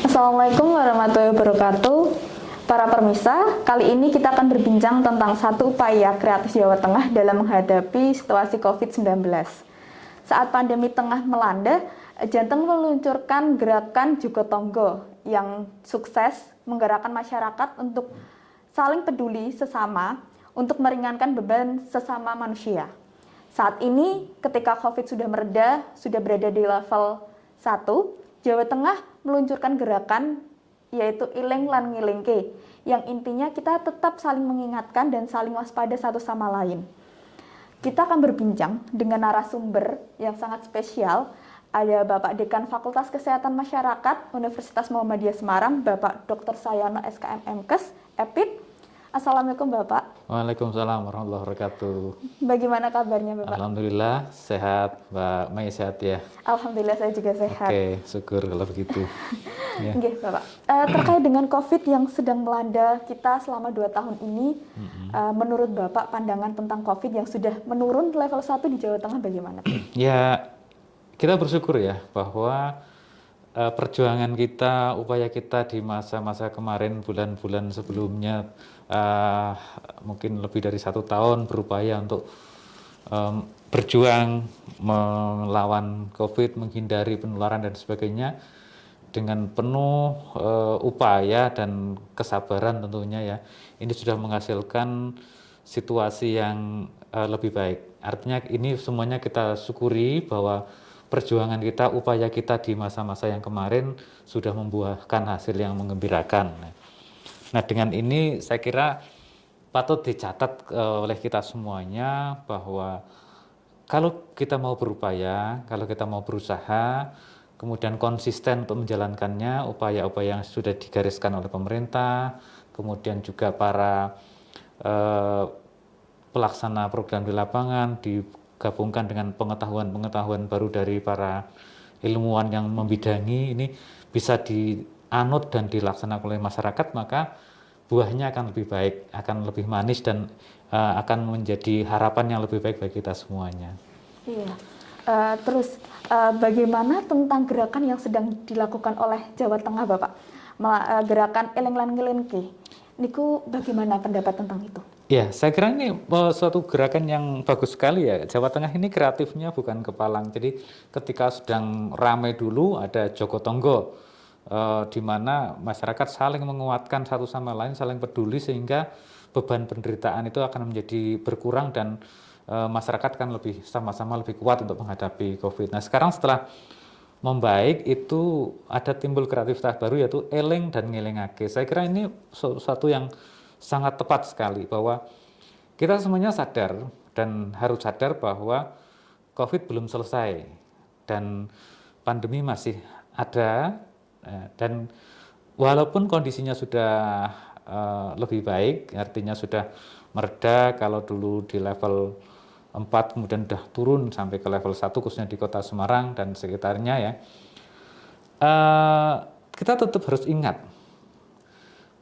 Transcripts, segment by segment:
Assalamualaikum warahmatullahi wabarakatuh. Para permisa, kali ini kita akan berbincang tentang satu upaya kreatif Jawa Tengah dalam menghadapi situasi COVID-19. Saat pandemi tengah melanda, Jateng meluncurkan gerakan Jogotonggo yang sukses menggerakkan masyarakat untuk saling peduli sesama untuk meringankan beban sesama manusia. Saat ini, ketika COVID sudah mereda, sudah berada di level 1, Jawa Tengah meluncurkan gerakan yaitu Ileng lan Ngilengke, yang intinya kita tetap saling mengingatkan dan saling waspada satu sama lain. Kita akan berbincang dengan narasumber yang sangat spesial. Ada Bapak Dekan Fakultas Kesehatan Masyarakat Universitas Muhammadiyah Semarang, Bapak Dr. Sayono SKM MKes, EPIT. Assalamualaikum Bapak. Waalaikumsalam warahmatullahi wabarakatuh. Bagaimana kabarnya Bapak? Alhamdulillah sehat, Mbak Mei, sehat ya? Alhamdulillah saya juga sehat. Oke, syukur kalau begitu. Ya. Oke, Bapak. Terkait dengan COVID yang sedang melanda kita selama 2 tahun ini, menurut Bapak pandangan tentang COVID yang sudah menurun level 1 di Jawa Tengah bagaimana? Ya, kita bersyukur ya bahwa perjuangan kita, upaya kita di masa-masa kemarin, bulan-bulan sebelumnya, mungkin lebih dari 1 tahun berupaya untuk berjuang melawan COVID, menghindari penularan dan sebagainya dengan penuh upaya dan kesabaran tentunya ya. Ini sudah menghasilkan situasi yang lebih baik. Artinya ini semuanya kita syukuri bahwa perjuangan kita, upaya kita di masa-masa yang kemarin sudah membuahkan hasil yang menggembirakan. Nah, dengan ini saya kira patut dicatat oleh kita semuanya bahwa kalau kita mau berupaya, kalau kita mau berusaha, kemudian konsisten untuk menjalankannya, upaya-upaya yang sudah digariskan oleh pemerintah, kemudian juga para pelaksana program di lapangan, digabungkan dengan pengetahuan-pengetahuan baru dari para ilmuwan yang membidangi, ini bisa dianut dan dilaksanakan oleh masyarakat, maka buahnya akan lebih baik, akan lebih manis dan akan menjadi harapan yang lebih baik bagi kita semuanya. Iya. Terus bagaimana tentang gerakan yang sedang dilakukan oleh Jawa Tengah, Bapak? Gerakan Ileng lan Ngilengke. Niku bagaimana pendapat tentang itu? Ya, saya kira ini suatu gerakan yang bagus sekali ya. Jawa Tengah ini kreatifnya bukan kepalang. Jadi ketika sedang ramai dulu ada Jogotonggo, di mana masyarakat saling menguatkan satu sama lain, saling peduli sehingga beban penderitaan itu akan menjadi berkurang dan masyarakat kan lebih sama-sama lebih kuat untuk menghadapi COVID. Nah, sekarang setelah membaik itu ada timbul kreativitas baru yaitu Eleng dan Ngilengake. Saya kira ini sesuatu yang sangat tepat sekali bahwa kita semuanya sadar dan harus sadar bahwa COVID belum selesai dan pandemi masih ada, dan walaupun kondisinya sudah lebih baik, artinya sudah mereda, kalau dulu di level 4 kemudian sudah turun sampai ke level 1 khususnya di kota Semarang dan sekitarnya ya, kita tetap harus ingat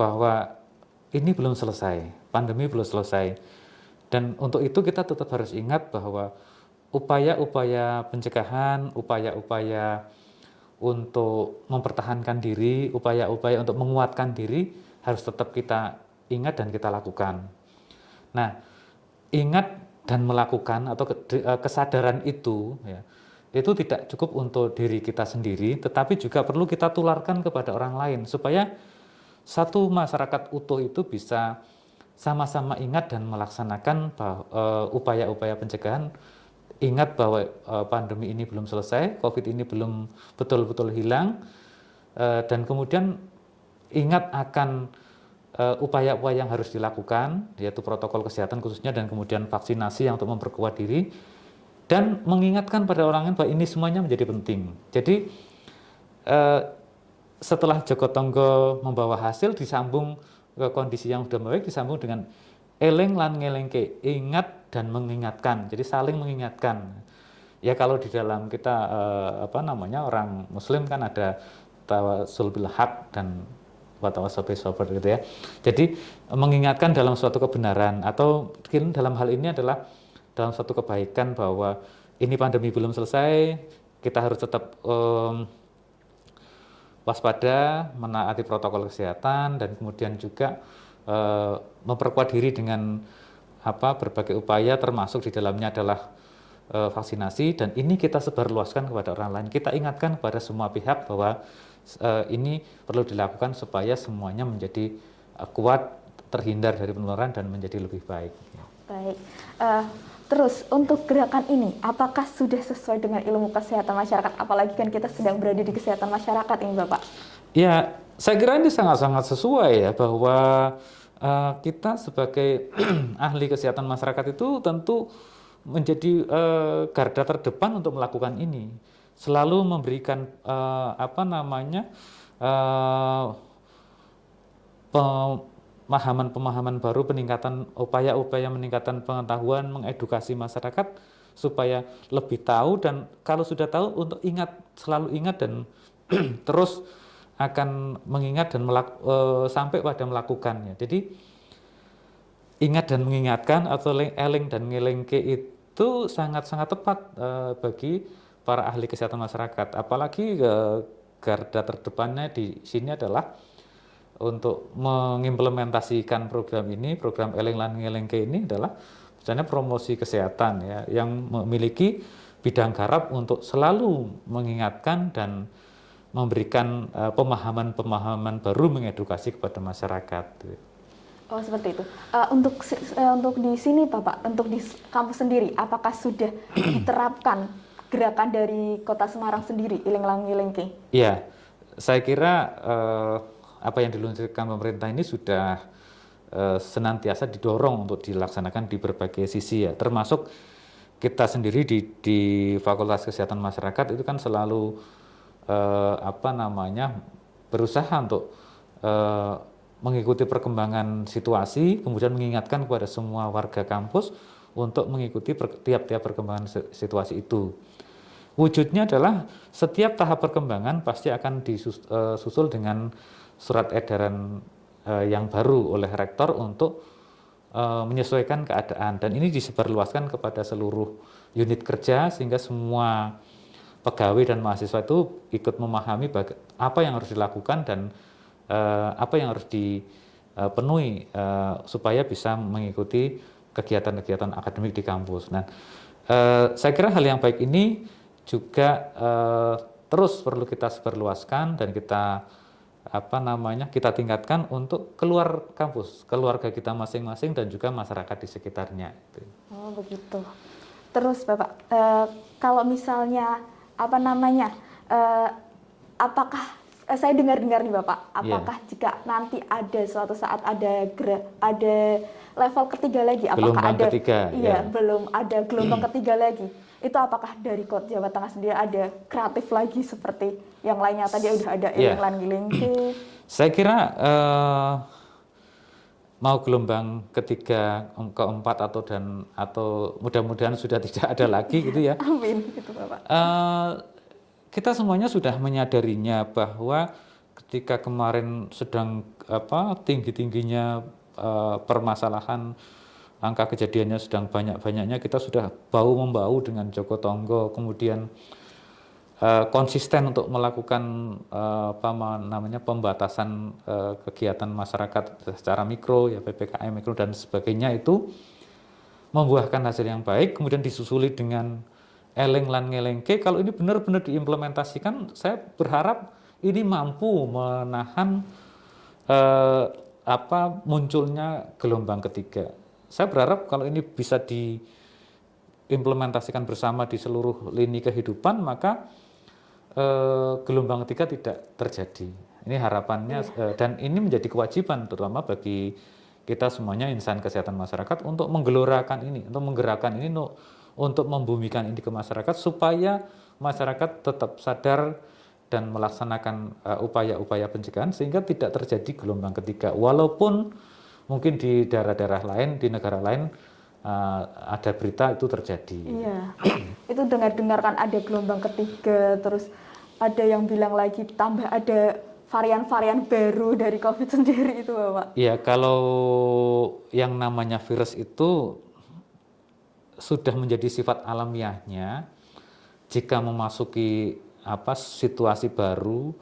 bahwa ini belum selesai, pandemi belum selesai, dan untuk itu kita tetap harus ingat bahwa upaya-upaya pencegahan, upaya-upaya untuk mempertahankan diri, upaya-upaya untuk menguatkan diri harus tetap kita ingat dan kita lakukan. Nah, ingat dan melakukan atau kesadaran itu ya, itu tidak cukup untuk diri kita sendiri, tetapi juga perlu kita tularkan kepada orang lain supaya satu masyarakat utuh itu bisa sama-sama ingat dan melaksanakan upaya-upaya pencegahan. Ingat bahwa pandemi ini belum selesai, COVID ini belum betul-betul hilang, dan kemudian ingat akan upaya-upaya yang harus dilakukan, yaitu protokol kesehatan khususnya dan kemudian vaksinasi yang untuk memperkuat diri, dan mengingatkan pada orang lain bahwa ini semuanya menjadi penting. Jadi setelah Jogotonggo membawa hasil, disambung ke kondisi yang sudah baik, disambung dengan Eleng lan Ngilengke, ingat dan mengingatkan, jadi saling mengingatkan. Ya kalau di dalam kita orang Muslim kan ada tawasul bil haq dan watawasau bis sabr gitu ya. Jadi mengingatkan dalam suatu kebenaran, atau mungkin dalam hal ini adalah dalam suatu kebaikan bahwa ini pandemi belum selesai, kita harus tetap waspada, menaati protokol kesehatan, dan kemudian juga memperkuat diri dengan berbagai upaya, termasuk di dalamnya adalah vaksinasi, dan ini kita sebarluaskan kepada orang lain. Kita ingatkan kepada semua pihak bahwa ini perlu dilakukan supaya semuanya menjadi kuat, terhindar dari penularan, dan menjadi lebih baik. Baik. Terus untuk gerakan ini, apakah sudah sesuai dengan ilmu kesehatan masyarakat? Apalagi kan kita sedang berada di kesehatan masyarakat ini, Bapak. Ya, saya kira ini sangat-sangat sesuai ya, bahwa kita sebagai ahli kesehatan masyarakat itu tentu menjadi garda terdepan untuk melakukan ini. Selalu memberikan pemahaman-pemahaman baru, peningkatan upaya-upaya meningkatkan pengetahuan, mengedukasi masyarakat supaya lebih tahu, dan kalau sudah tahu untuk selalu ingat dan terus akan mengingat dan sampai pada melakukannya. Jadi ingat dan mengingatkan atau eling dan ngelingke itu sangat-sangat tepat bagi para ahli kesehatan masyarakat. Apalagi garda terdepannya di sini adalah untuk mengimplementasikan program ini, program eling lan ngelingke ini adalah misalnya promosi kesehatan ya, yang memiliki bidang garap untuk selalu mengingatkan dan memberikan pemahaman-pemahaman baru, mengedukasi kepada masyarakat. Oh, seperti itu. Untuk di sini, Bapak, untuk di kampus sendiri, apakah sudah diterapkan gerakan dari Kota Semarang sendiri, Iling Lang Ngelingke? Iya, saya kira apa yang diluncurkan pemerintah ini sudah senantiasa didorong untuk dilaksanakan di berbagai sisi ya, termasuk kita sendiri di Fakultas Kesehatan Masyarakat itu kan selalu berusaha untuk mengikuti perkembangan situasi, kemudian mengingatkan kepada semua warga kampus untuk mengikuti tiap-tiap perkembangan situasi itu. Wujudnya adalah setiap tahap perkembangan pasti akan disusul dengan surat edaran yang baru oleh rektor untuk menyesuaikan keadaan, dan ini disebarluaskan kepada seluruh unit kerja sehingga semua pegawai dan mahasiswa itu ikut memahami apa yang harus dilakukan dan apa yang harus dipenuhi supaya bisa mengikuti kegiatan-kegiatan akademik di kampus. Nah, saya kira hal yang baik ini juga terus perlu kita sebarluaskan dan kita kita tingkatkan untuk keluar kampus, keluarga kita masing-masing dan juga masyarakat di sekitarnya. Oh, begitu. Terus Bapak, kalau misalnya apakah saya dengar-dengar nih Bapak, apakah jika nanti ada suatu saat ada level ketiga lagi, apakah gelombang ketiga, belum ada gelombang ketiga lagi, itu apakah dari Kota Jawa Tengah sendiri ada kreatif lagi seperti yang lainnya tadi udah ada Iling Lan Ngelingke? Saya kira mau gelombang ketiga, keempat atau mudah-mudahan sudah tidak ada lagi gitu ya. Amin, gitu Bapak. Kita semuanya sudah menyadarinya bahwa ketika kemarin sedang tinggi-tingginya permasalahan, angka kejadiannya sedang banyak-banyaknya, kita sudah bahu-membahu dengan Joko Tonggo, kemudian konsisten untuk melakukan pembatasan kegiatan masyarakat secara mikro ya, PPKM mikro dan sebagainya, itu membuahkan hasil yang baik. Kemudian disusuli dengan Eling Lan Ngelingke. Kalau ini benar-benar diimplementasikan, saya berharap ini mampu menahan munculnya gelombang ketiga. Saya berharap kalau ini bisa diimplementasikan bersama di seluruh lini kehidupan, maka gelombang ketiga tidak terjadi. Ini harapannya, dan ini menjadi kewajiban terutama bagi kita semuanya insan kesehatan masyarakat untuk menggelorakan ini, untuk menggerakkan ini, untuk membumikan ini ke masyarakat supaya masyarakat tetap sadar dan melaksanakan upaya-upaya pencegahan sehingga tidak terjadi gelombang ketiga. Walaupun mungkin di daerah-daerah lain, di negara lain ada berita itu terjadi. Iya, itu dengar-dengarkan ada gelombang ketiga, terus ada yang bilang lagi tambah ada varian-varian baru dari COVID sendiri itu Bapak. Iya, kalau yang namanya virus itu sudah menjadi sifat alamiahnya, jika memasuki situasi baru,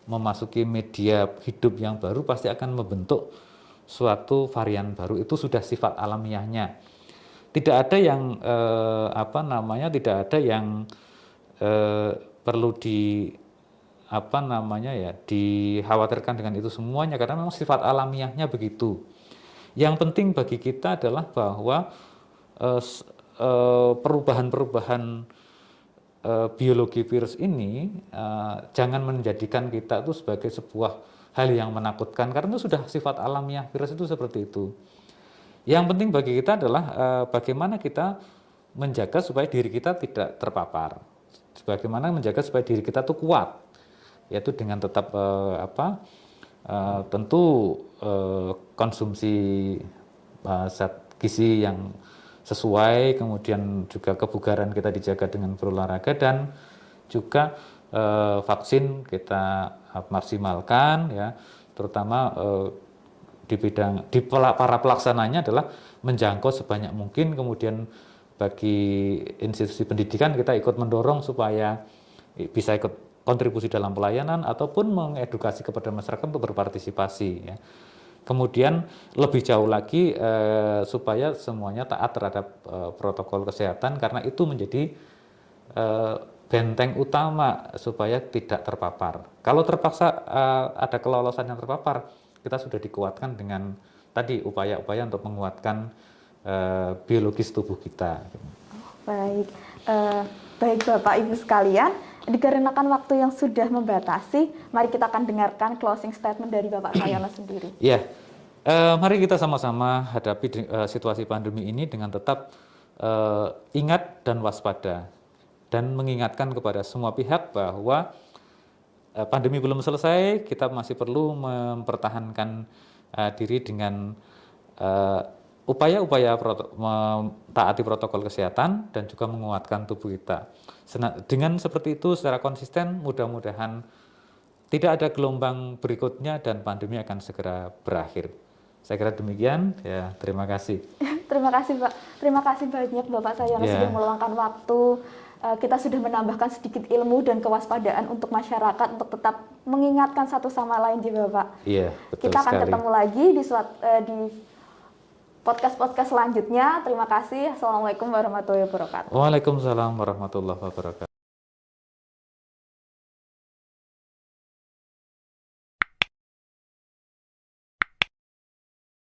memasuki media hidup yang baru, pasti akan membentuk suatu varian baru. Itu sudah sifat alamiahnya. Tidak ada yang tidak ada yang perlu dikhawatirkan dengan itu semuanya, karena memang sifat alamiahnya begitu. Yang penting bagi kita adalah bahwa perubahan-perubahan biologi virus ini jangan menjadikan kita itu sebagai sebuah hal yang menakutkan, karena itu sudah sifat alamiah virus itu seperti itu. Yang penting bagi kita adalah bagaimana kita menjaga supaya diri kita tidak terpapar, bagaimana menjaga supaya diri kita itu kuat, yaitu dengan tetap tentu konsumsi zat gizi yang sesuai, kemudian juga kebugaran kita dijaga dengan berolahraga, dan juga vaksin kita maksimalkan ya, terutama para pelaksananya adalah menjangkau sebanyak mungkin. Kemudian bagi institusi pendidikan kita ikut mendorong supaya bisa ikut kontribusi dalam pelayanan ataupun mengedukasi kepada masyarakat untuk berpartisipasi ya. Kemudian lebih jauh lagi supaya semuanya taat terhadap protokol kesehatan, karena itu menjadi benteng utama supaya tidak terpapar. Kalau terpaksa ada kelolosan yang terpapar, kita sudah dikuatkan dengan tadi upaya-upaya untuk menguatkan biologis tubuh kita. Baik, baik Bapak Ibu sekalian, dikarenakan waktu yang sudah membatasi, mari kita akan dengarkan closing statement dari Bapak Sayono sendiri. Ya, mari kita sama-sama hadapi situasi pandemi ini dengan tetap ingat dan waspada, dan mengingatkan kepada semua pihak bahwa pandemi belum selesai, kita masih perlu mempertahankan diri dengan upaya-upaya mentaati protokol kesehatan dan juga menguatkan tubuh kita. Dengan seperti itu secara konsisten, mudah-mudahan tidak ada gelombang berikutnya dan pandemi akan segera berakhir. Saya kira demikian, ya terima kasih. Terima kasih Pak, terima kasih banyak Bapak Sayono sudah meluangkan waktu. Kita sudah menambahkan sedikit ilmu dan kewaspadaan untuk masyarakat untuk tetap mengingatkan satu sama lain di Bapak. Iya, betul kita akan sekali. Ketemu lagi di podcast selanjutnya. Terima kasih. Assalamualaikum warahmatullahi wabarakatuh. Waalaikumsalam warahmatullahi wabarakatuh.